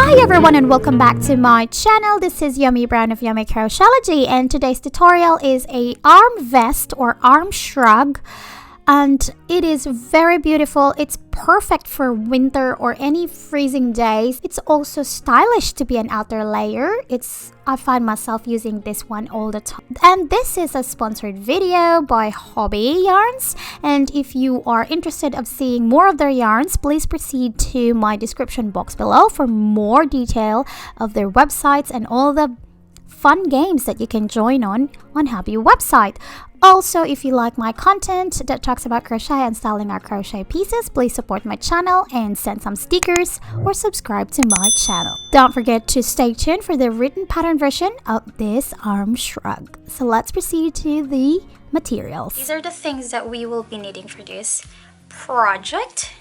Hi everyone and welcome back to my channel. This is Yummy Brown of Yommycrochetlogy, and today's tutorial is a arm vest or arm shrug, and it is very beautiful. It's perfect for winter or any freezing days. It's also stylish to be an outer layer. I find myself using this one all the time. And this is a sponsored video by Hobby Yarns, and if you are interested of seeing more of their yarns, please proceed to my description box below for more detail of their websites and all the fun games that you can join on Hobby website. Also, if you like my content that talks about crochet and styling our crochet pieces, please support my channel and send some stickers or subscribe to my channel. Don't forget to stay tuned for the written pattern version of this arm shrug. So let's proceed to the materials. These are the things that we will be needing for this project.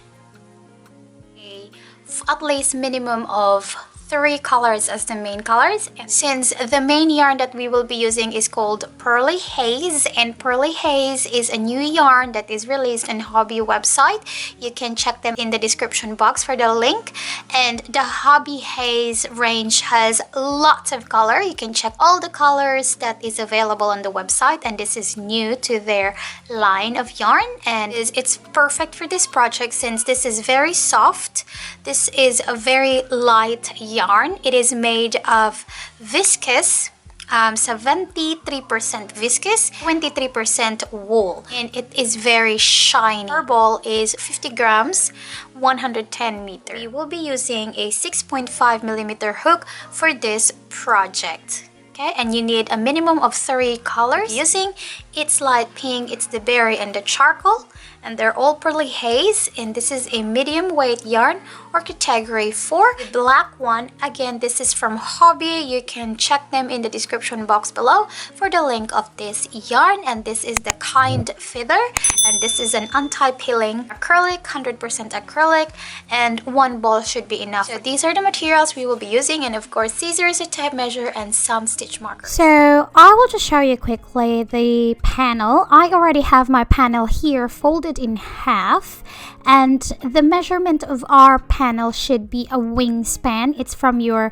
At least minimum of 3 colors as the main colors, and since the main yarn that we will be using is called Pearly Haze, and Pearly Haze is a new yarn that is released on Hobby website. You can check them in the description box for the link, and the Hobby Haze range has lots of color. You can check all the colors that is available on the website, and this is new to their line of yarn, and it's perfect for this project since this is very soft. This is a very light yarn. It is made of viscose, 73% viscose, 23% wool, and it is very shiny. Our ball is 50 grams, 110 meters. We will be using a 6.5mm hook for this project. Okay, and you need a minimum of 3 colors. It's light pink, it's the berry and the charcoal, and they're all Pearly Haze, and this is a medium weight yarn or category 4. The black one, again, this is from Hobby. You can check them in the description box below for the link of this yarn, and this is the Kind Feather, and this is an anti-peeling acrylic, 100% acrylic, and 1 ball should be enough. So these are the materials we will be using, and of course scissors, a tape measure, and some stitch markers. So I will just show you quickly the panel. I already have my panel here folded in half, and the measurement of our panel should be a wingspan. It's from your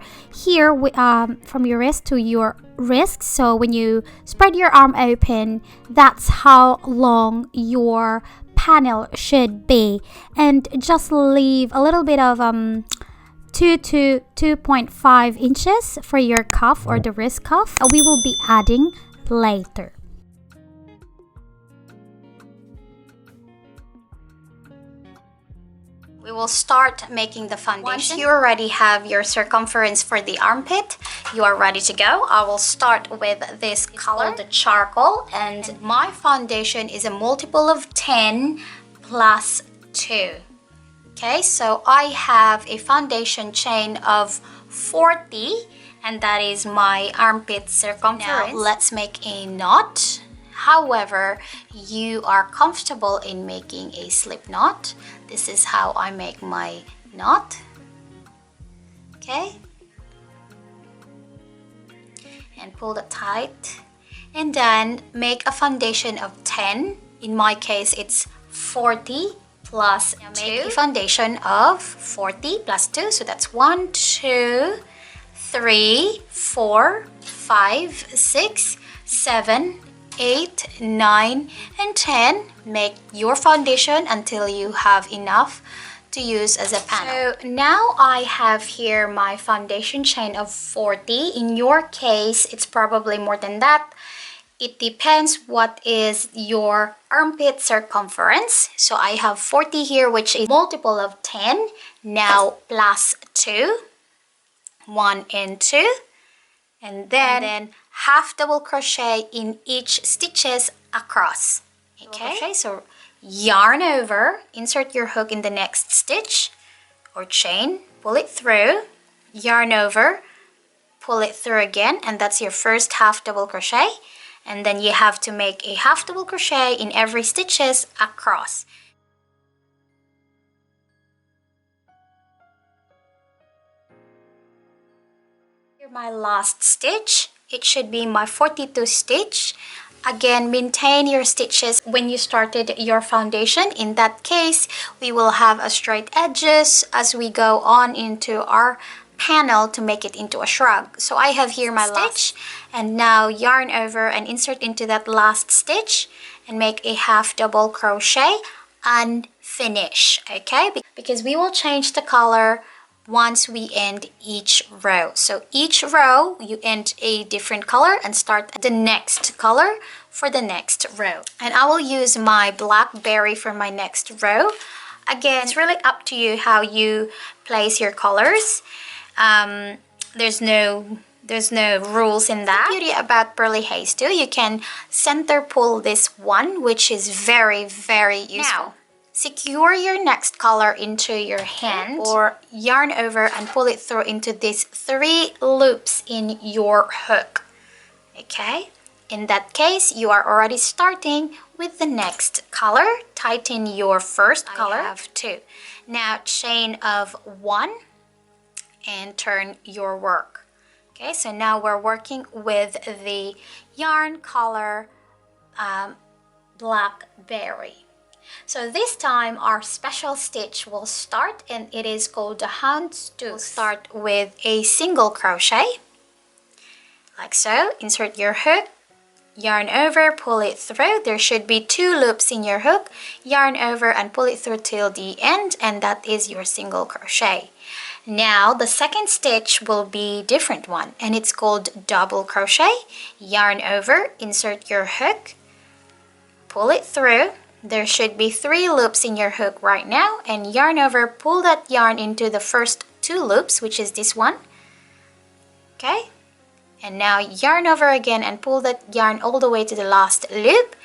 from your wrist to your wrist. So when you spread your arm open, that's how long your panel should be, and just leave a little bit of 2 to 2.5 inches for your cuff or the wrist cuff. We will be adding later. We will start making the foundation. Once you already have your circumference for the armpit, you are ready to go. I will start with this color, the charcoal, and my foundation is a multiple of 10 plus 2. Okay, so I have a foundation chain of 40, and that is my armpit circumference. Now let's make a knot. However, you are comfortable in making a slip knot. This is how I make my knot. Okay, and pull it tight, and then make a foundation of 10. In my case, it's 40 plus 2. Make a foundation of 40 plus 2, so that's 1, 2, 3, 4, 5, 6, 7, 8, 9, and 10. Make your foundation until you have enough to use as a panel. So now I have here my foundation chain of 40. In your case, it's probably more than that. It depends what is your armpit circumference. So I have 40 here, which is multiple of 10. Now plus 2, 1 and 2, and then half double crochet in each stitches across. Okay, so yarn over, insert your hook in the next stitch or chain, pull it through, yarn over, pull it through again, and that's your first half double crochet, and then you have to make a half double crochet in every stitches across. Here my last stitch. It should be my 42 stitch. Again, maintain your stitches when you started your foundation. In that case, we will have a straight edges as we go on into our panel to make it into a shrug. So I have here my stitch, and now yarn over and insert into that last stitch and make a half double crochet and finish, okay? Because we will change the color once we end each row. So each row you end a different color and start the next color for the next row. And I will use my blackberry for my next row. Again, it's really up to you how you place your colors. There's no rules in that. The beauty about Burley Haze too, you can center pull this one, which is very, very useful. Now, secure your next color into your hand or yarn over and pull it through into these 3 loops in your hook. Okay? In that case, you are already starting with the next color. Tighten your first color. I have 2. Now chain of 1 and turn your work. Okay, so now we're working with the yarn color blackberry. So this time our special stitch will start, and it is called the hound's tooth. We'll start with a single crochet, like so. Insert your hook, yarn over, pull it through. There should be 2 loops in your hook. Yarn over and pull it through till the end, and that is your single crochet. Now the second stitch will be a different one, and it's called double crochet. Yarn over, insert your hook, pull it through. There should be 3 loops in your hook right now, and yarn over, pull that yarn into the first 2 loops, which is this one. Okay, and now yarn over again and pull that yarn all the way to the last loop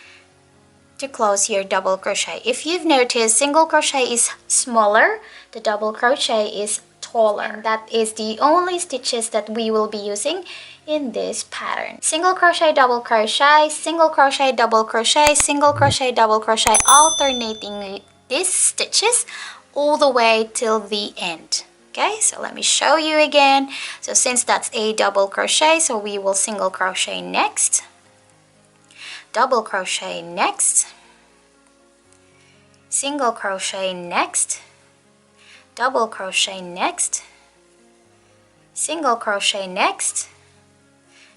to close your double crochet. If you've noticed, single crochet is smaller, the double crochet is taller, and that is the only stitches that we will be using in this pattern. Single crochet, double crochet, single crochet, double crochet, single crochet, double crochet, alternating these stitches all the way till the end. Okay, so let me show you again. So since that's a double crochet, so we will single crochet next, double crochet next, single crochet next, double crochet next, single crochet next,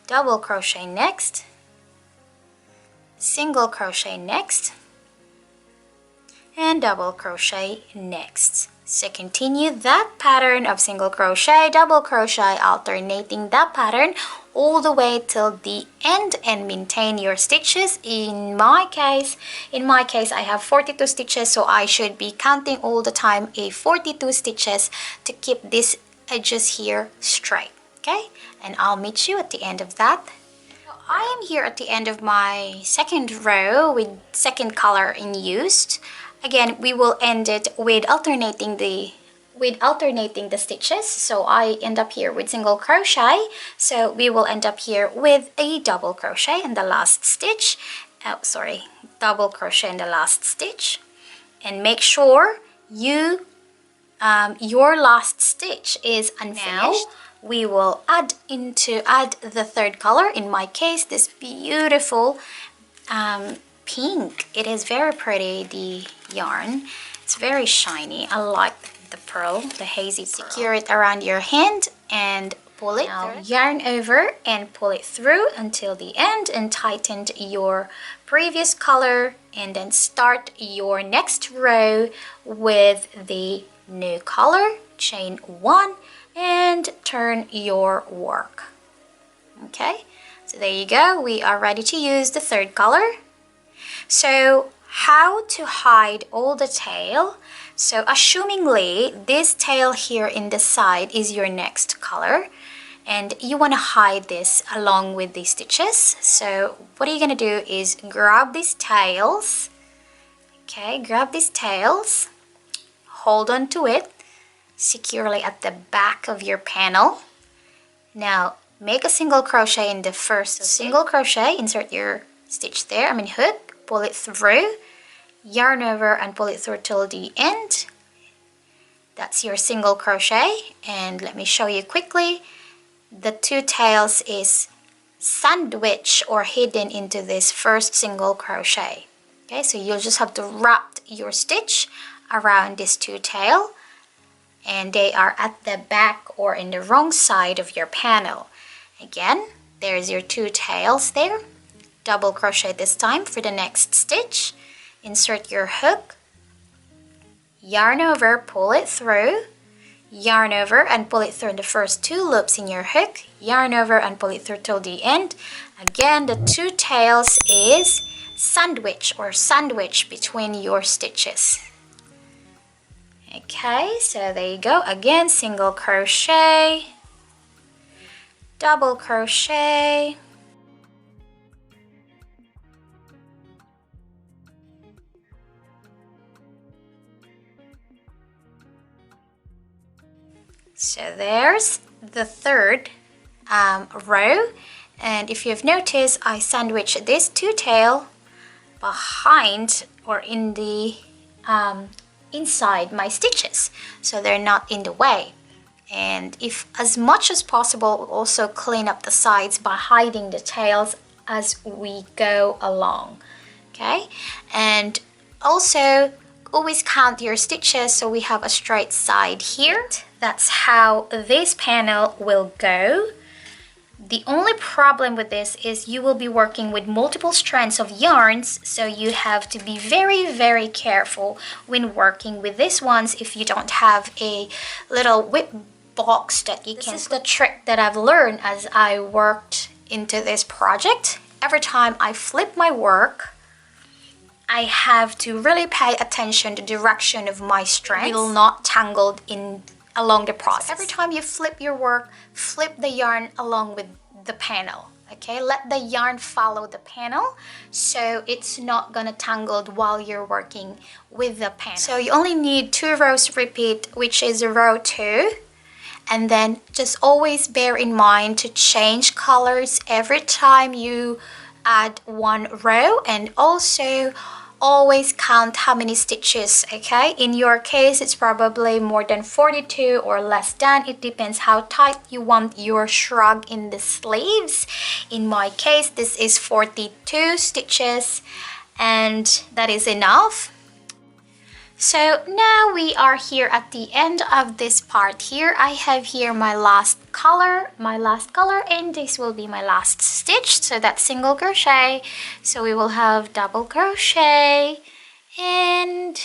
double crochet next, single crochet next, and double crochet next. So continue that pattern of single crochet, double crochet, alternating that pattern all the way till the end, and maintain your stitches. In my case I have 42 stitches, so I should be counting all the time a 42 stitches to keep these edges here straight. Okay, and I'll meet you at the end of that. So I am here at the end of my second row with second color in use. Again, we will end it with alternating the stitches. So I end up here with single crochet, so we will end up here with a double crochet in the last stitch. Double crochet in the last stitch, and make sure you your last stitch is unfinished. Now we will add the third color. In my case, this beautiful pink. It is very pretty, the yarn. It's very shiny. I like the pearl, the hazy pearl. Secure it around your hand and pull it. Now yarn over and pull it through until the end, and tighten your previous color, and then start your next row with the new color. Chain 1 and turn your work. Okay, so there you go. We are ready to use the third color. So how to hide all the tail? So assumingly this tail here in the side is your next color, and you want to hide this along with these stitches. So what you're going to do is grab these tails. Okay, grab these tails, hold on to it securely at the back of your panel. Now make a single crochet in the first single crochet, insert your stitch there, hook, pull it through, yarn over and pull it through till the end. That's your single crochet, and let me show you quickly. The 2 tails is sandwiched or hidden into this first single crochet. Okay, so you'll just have to wrap your stitch around this 2 tail and they are at the back or in the wrong side of your panel. Again, there's your 2 tails there. Double crochet this time for the next stitch. Insert your hook, yarn over, pull it through, yarn over and pull it through the first 2 loops in your hook, yarn over and pull it through till the end. Again, the 2 tails is sandwich between your stitches. Okay, so there you go. Again, single crochet, double crochet, so there's the 3rd row, and if you've noticed, I sandwiched this 2 tail behind or in the inside my stitches, so they're not in the way. And if as much as possible, we'll also clean up the sides by hiding the tails as we go along. Okay, and also always count your stitches so we have a straight side here. That's how this panel will go. The only problem with this is you will be working with multiple strands of yarns, so you have to be very careful when working with these ones if you don't have a little whip box that you can. This is the trick that I've learned as I worked into this project. Every time I flip my work, I have to really pay attention to the direction of my strands. It will not tangled in along the process. So every time you flip your work, flip the yarn along with the panel. Okay, let the yarn follow the panel so it's not gonna tangle while you're working with the panel. So you only need 2 rows repeat, which is row 2, and then just always bear in mind to change colors every time you add 1 row, and also always count how many stitches. Okay, in your case it's probably more than 42 or less than. It depends how tight you want your shrug in the sleeves. In my case, this is 42 stitches, and that is enough. So now we are here at the end of this part here. I have here my last color, and this will be my last stitch. So that's single crochet. So we will have double crochet and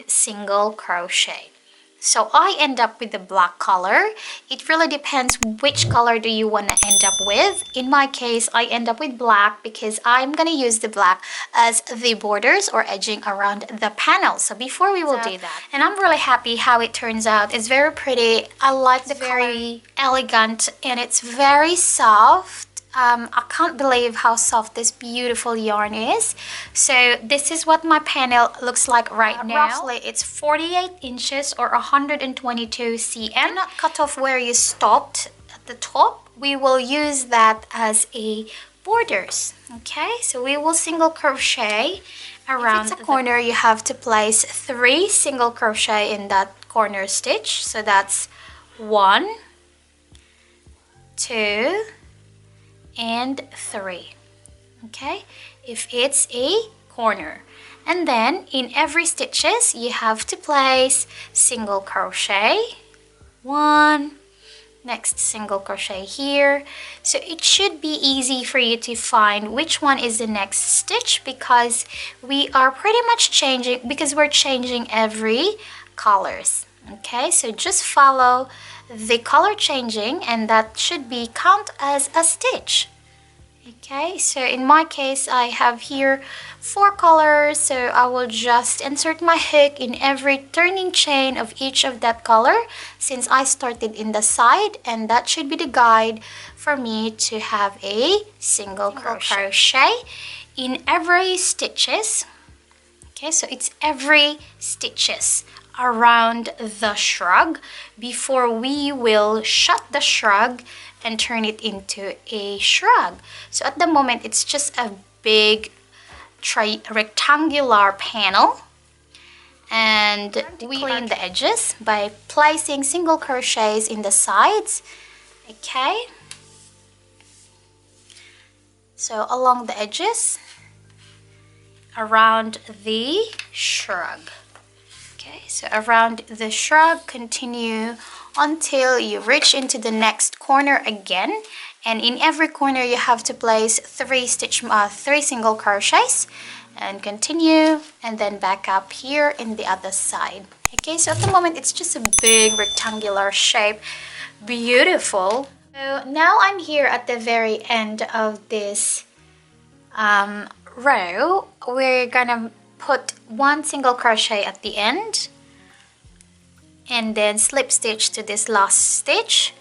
single crochet. So I end up with the black color. It really depends which color do you want to end up with. In my case, I end up with black because I'm going to use the black as the borders or edging around the panel. So before we will do that, and I'm really happy how it turns out. It's very pretty. I like the very elegant, and it's very soft. I can't believe how soft this beautiful yarn is. So this is what my panel looks like right now. Roughly it's 48 inches or 122 cm. Do not cut off where you stopped at the top. We will use that as a borders. Okay, so we will single crochet around. If it's a corner, you have to place 3 single crochet in that corner stitch. So that's 1, 2, and 3. Okay, if it's a corner, and then in every stitches you have to place single crochet, 1, next single crochet here. So it should be easy for you to find which one is the next stitch, because we are pretty much changing, because we're changing every colors. Okay, so just follow the color changing, and that should be count as a stitch. Okay, so in my case I have here 4 colors, so I will just insert my hook in every turning chain of each of that color, since I started in the side, and that should be the guide for me to have a single crochet in every stitches. Okay, so it's every stitches around the shrug before we will shut the shrug and turn it into a shrug. So at the moment it's just a big rectangular panel, and we clean the edges by placing single crochets in the sides. Okay, so along the edges around the shrug. Okay, Okay, so around the shrug, continue until you reach into the next corner again, and in every corner you have to place three single crochets, and continue, and then back up here in the other side. Okay, so at the moment it's just a big rectangular shape, beautiful. So now I'm here at the very end of this row. We're gonna put one single crochet at the end and then slip stitch to this last stitch,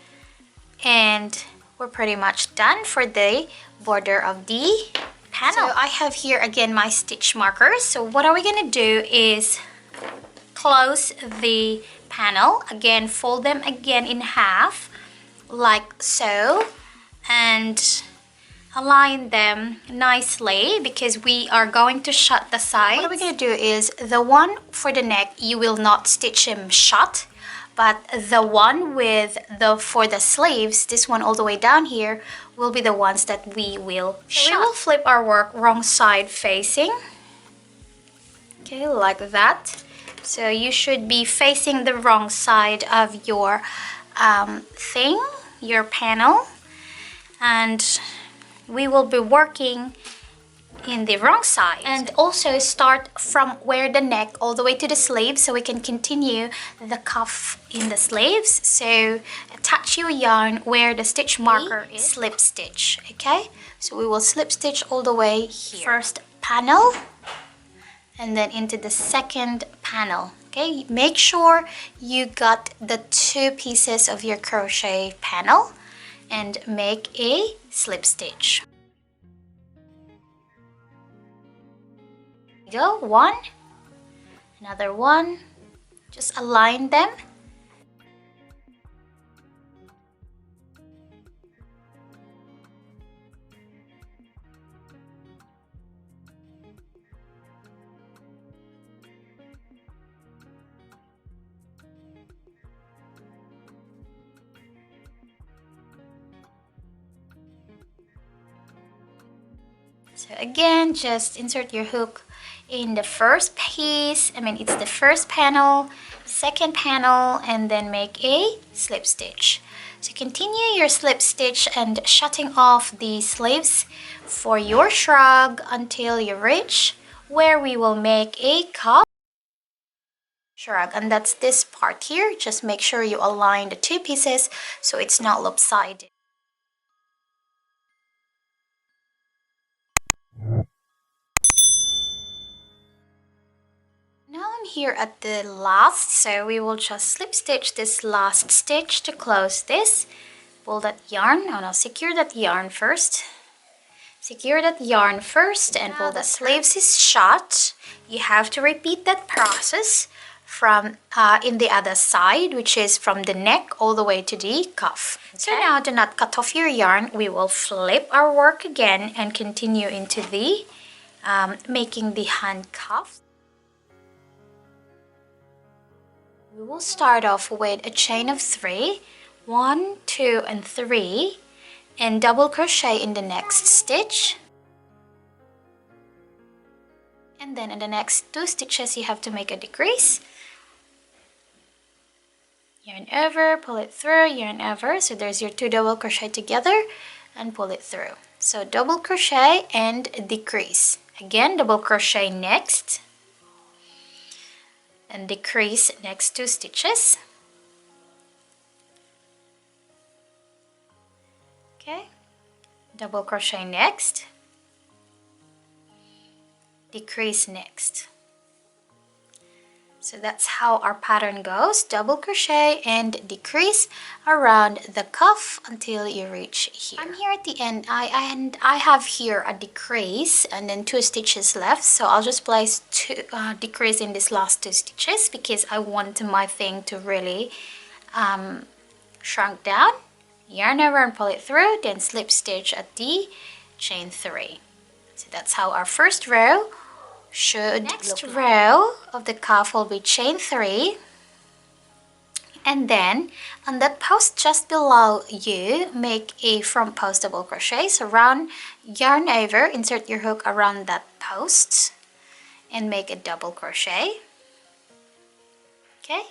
and we're pretty much done for the border of the panel. So I have here again my stitch markers. So what are we gonna do is close the panel again, fold them again in half like so, and align them nicely because we are going to shut the sides. What we're going to do is the one for the neck, you will not stitch them shut, but the one with for the sleeves, this one all the way down here, will be the ones that we will shut. So we will flip our work wrong side facing. Okay, like that. So you should be facing the wrong side of your your panel, and we will be working in the wrong side, and also start from where the neck all the way to the sleeve so we can continue the cuff in the sleeves. So attach your yarn where the stitch marker is, slip stitch. Okay, so we will slip stitch all the way here, first panel and then into the second panel. Okay, make sure you got the two pieces of your crochet panel and make a slip stitch. Go, one, another one, just align them. So again, just insert your hook in the first piece, it's the first panel, second panel, and then make a slip stitch. So continue your slip stitch and shutting off the sleeves for your shrug until you reach where we will make a cuff shrug, and that's this part here. Just make sure you align the two pieces so it's not lopsided. Now I'm here at the last, so we will just slip stitch this last stitch to close this. Pull that yarn, secure that yarn first. Secure that yarn first and pull the sleeves is shut. You have to repeat that process from in the other side, which is from the neck all the way to the cuff. Okay. So now do not cut off your yarn. We will flip our work again and continue into the making the hand cuff. We will start off with a chain of 3, 1, 2, and 3, and double crochet in the next stitch. And then in the next 2 stitches you have to make a decrease. Yarn over, pull it through, yarn over. So there's your 2 double crochet together and pull it through. So double crochet and decrease. Again, double crochet next. And decrease next 2 stitches. Okay, double crochet next, decrease next. So that's how our pattern goes: double crochet and decrease around the cuff until you reach here. I'm here at the end. I have here a decrease and then 2 stitches left, so I'll just place 2 decrease in this last 2 stitches because I want my thing to really shrunk down. Yarn over and pull it through, then slip stitch at the chain 3. So that's how our first row should look. Next row of the cuff will be chain 3, and then on that post just below you make a front post double crochet. So run yarn over, insert your hook around that post and make a double crochet. Okay,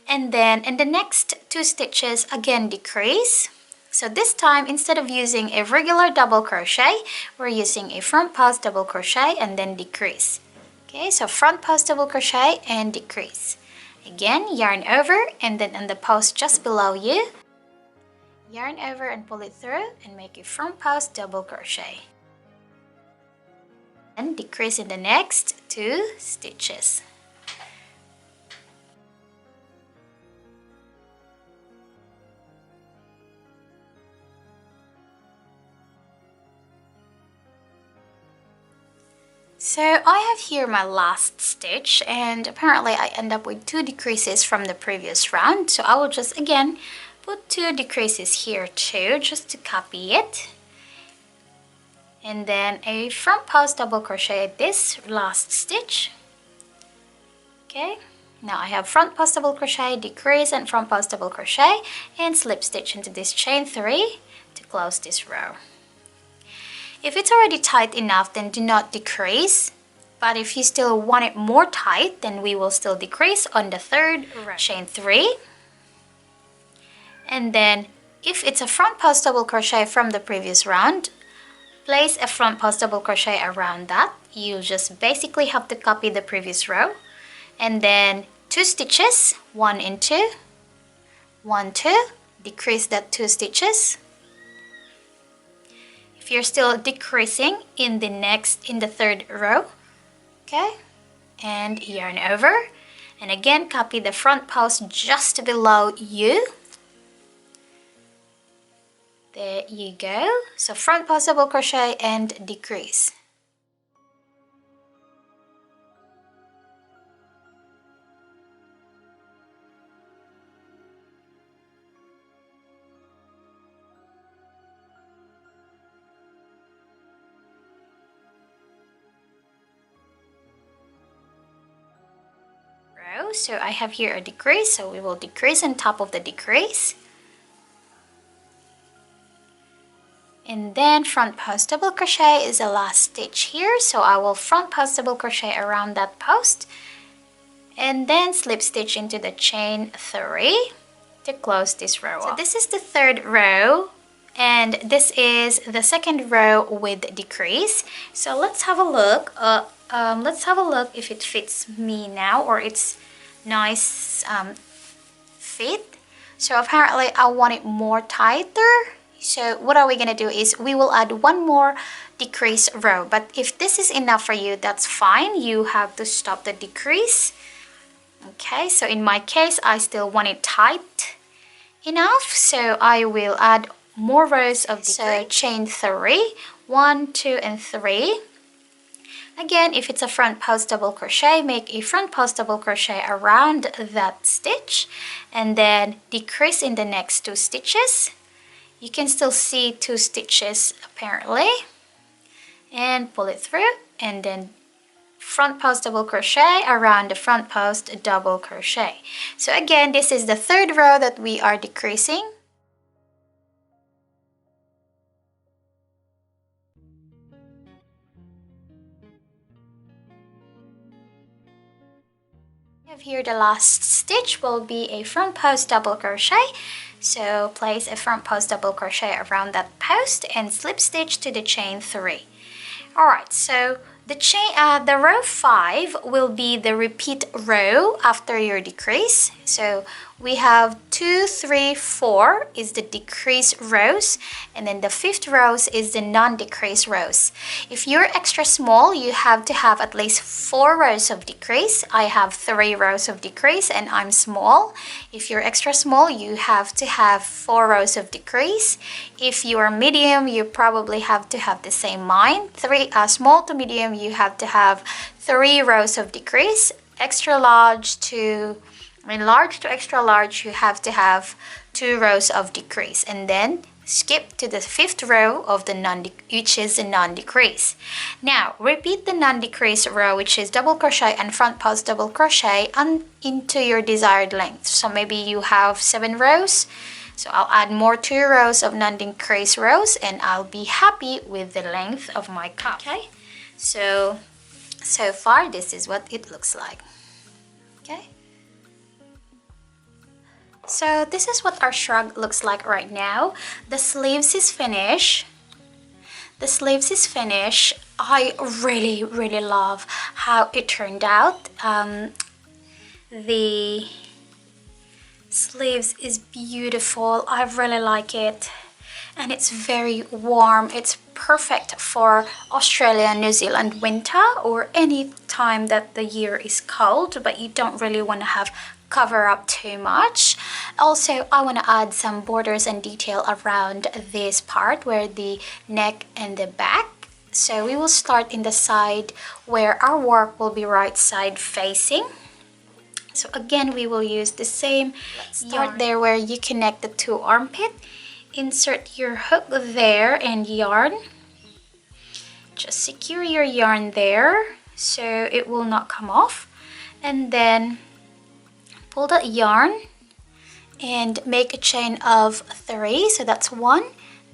and then in the next 2 stitches, again decrease. So this time, instead of using a regular double crochet, we're using a front post double crochet and then decrease. Okay, so front post double crochet and decrease. Again, yarn over, and then on the post just below you, yarn over and pull it through and make a front post double crochet. And decrease in the next 2 stitches. So I have here my last stitch, and apparently I end up with 2 decreases from the previous round. So I will just again put 2 decreases here too, just to copy it. And then a front post double crochet this last stitch. Okay, now I have front post double crochet, decrease, and front post double crochet, and slip stitch into this chain 3 to close this row. If it's already tight enough, then do not decrease. But if you still want it more tight, then we will still decrease on the 3rd row. Chain 3. And then if it's a front post double crochet from the previous round, place a front post double crochet around that. You just basically have to copy the previous row. And then 2 stitches, 1 and 2, 1, 2, decrease that 2 stitches. If you're still decreasing in the 3rd row, okay, and yarn over, and again copy the front post just below you. There you go. So front post double crochet and decrease. So I have here a decrease, so we will decrease on top of the decrease. And then front post double crochet is the last stitch here, so I will front post double crochet around that post and then slip stitch into the chain 3 to close this row up. So this is the 3rd row, and this is the 2nd row with decrease. So let's have a look. Let's have a look if it fits me now, or it's nice fit. So apparently I want it more tighter. So what are we gonna do is we will add 1 more decrease row, but if this is enough for you, that's fine. You have to stop the decrease. Okay, so in my case I still want it tight enough, so I will add more rows of decrease. So chain 3, 1, 2, and 3. Again, if it's a front post double crochet, make a front post double crochet around that stitch and then decrease in the next 2 stitches. You can still see 2 stitches apparently, and pull it through, and then front post double crochet around the front post double crochet. So again, this is the 3rd row that we are decreasing. Here the last stitch will be a front post double crochet, so place a front post double crochet around that post and slip stitch to the chain 3. Alright, so the row 5 will be the repeat row after your decrease. So we have 2, 3, 4 is the decrease rows, and then the 5th rows is the non-decrease rows. If you're extra small, you have to have at least 4 rows of decrease. I have 3 rows of decrease and I'm small. If you're extra small, you have to have 4 rows of decrease. If you are medium, you probably have to have the same mine. Small to medium, you have to have 3 rows of decrease. Large to extra large, you have to have 2 rows of decrease, and then skip to the 5th row of the which is the non-decrease. Now repeat the non-decrease row, which is double crochet and front post double crochet into your desired length. So maybe you have 7 rows, so I'll add more 2 rows of non-decrease rows and I'll be happy with the length of my cup. Okay, so far this is what it looks like. Okay, So this is what our shrug looks like right now. The sleeves is finished. The sleeves is finished. I really love how it turned out. The sleeves is beautiful. I really like it, and it's very warm. It's perfect for Australia, New Zealand winter, or any time that the year is cold, but you don't really want to have cover up too much. Also, I want to add some borders and detail around this part where the neck and the back. So we will start in the side where our work will be right side facing. So again, we will use the same yarn there where you connect the two armpit. Insert your hook there and yarn. Just secure your yarn there so it will not come off. And then pull that yarn and make a chain of 3. So that's 1,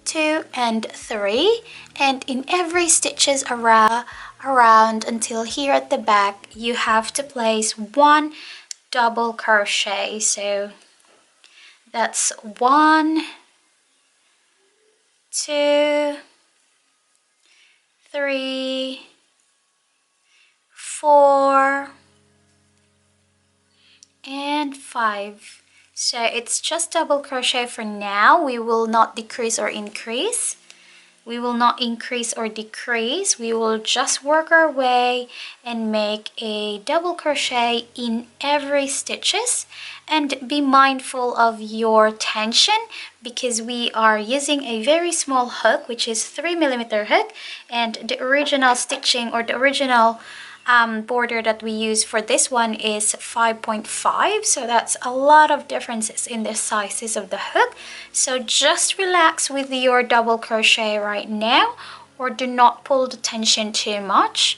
2, and 3. And in every stitches around until here at the back, you have to place 1 double crochet. So that's 1, 2, 3, 4, and 5. So it's just double crochet for now. We will not decrease or increase. We will not increase or decrease. We will just work our way and make a double crochet in every stitches, and be mindful of your tension because we are using a very small hook, which is 3mm hook, and the original stitching or the original border that we use for this one is 5.5, so that's a lot of differences in the sizes of the hook. So just relax with your double crochet right now, or do not pull the tension too much.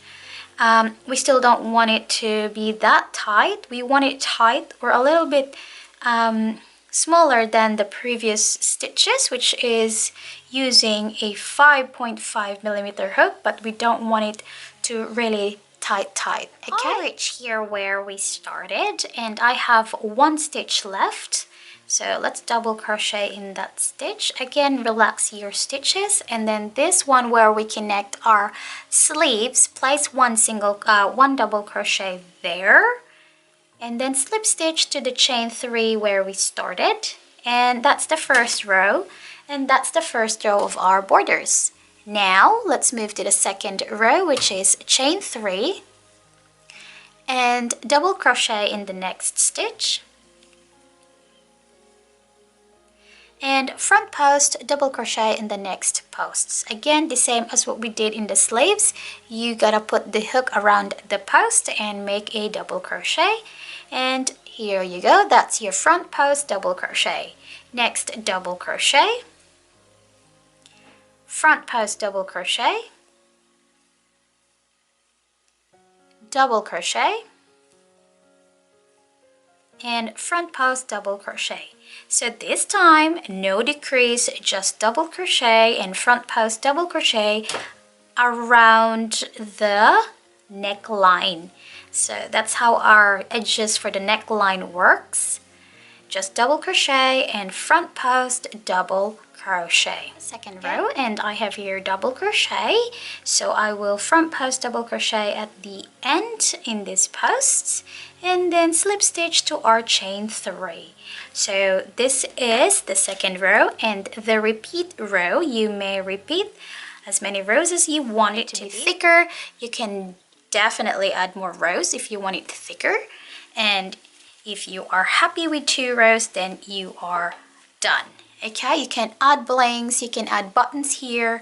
We still don't want it to be that tight. We want it tight or a little bit smaller than the previous stitches, which is using a 5.5mm hook, but we don't want it to really tight. Okay, I'll reach here where we started, and I have 1 stitch left. So let's double crochet in that stitch. Again, relax your stitches, and then this one where we connect our sleeves, place 1 double crochet there, and then slip stitch to the chain 3 where we started, and that's the first row, and that's the first row of our borders. Now let's move to the second row, which is chain 3 and double crochet in the next stitch, and front post double crochet in the next posts. Again, the same as what we did in the sleeves. You gotta put the hook around the post and make a double crochet, and here you go, that's your front post double crochet. Next, double crochet, front post double crochet, double crochet, and front post double crochet. So this time, no decrease, just double crochet and front post double crochet around the neckline. So that's how our edges for the neckline works. Just double crochet and front post double crochet. Second row, and I have here double crochet, so I will front post double crochet at the end in these posts, and then slip stitch to our chain 3. So this is the second row, and the repeat row, you may repeat as many rows as you want it to be thicker. You can definitely add more rows if you want it thicker, and if you are happy with 2 rows, then you are done. Okay, you can add blings, you can add buttons here,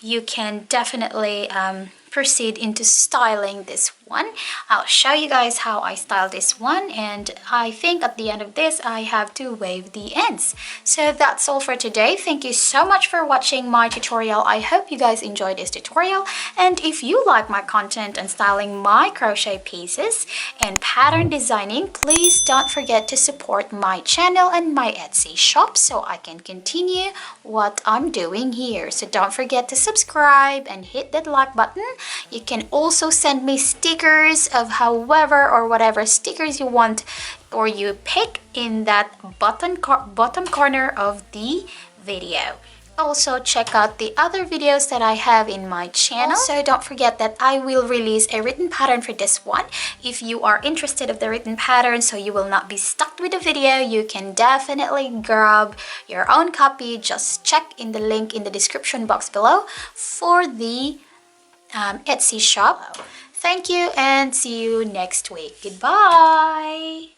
you can definitely proceed into styling this one. I'll show you guys how I style this one, and I think at the end of this I have to wave the ends. So that's all for today. Thank you so much for watching my tutorial. I hope you guys enjoyed this tutorial, and if you like my content and styling my crochet pieces and pattern designing, please don't forget to support my channel and my Etsy shop so I can continue what I'm doing here. So don't forget to subscribe and hit that like button. You can also send me stickers of however or whatever stickers you want or you pick in that bottom corner of the video. Also, check out the other videos that I have in my channel. Also, don't forget that I will release a written pattern for this one. If you are interested of the written pattern so you will not be stuck with the video, you can definitely grab your own copy. Just check in the link in the description box below for the Etsy shop. Thank you and see you next week. Goodbye!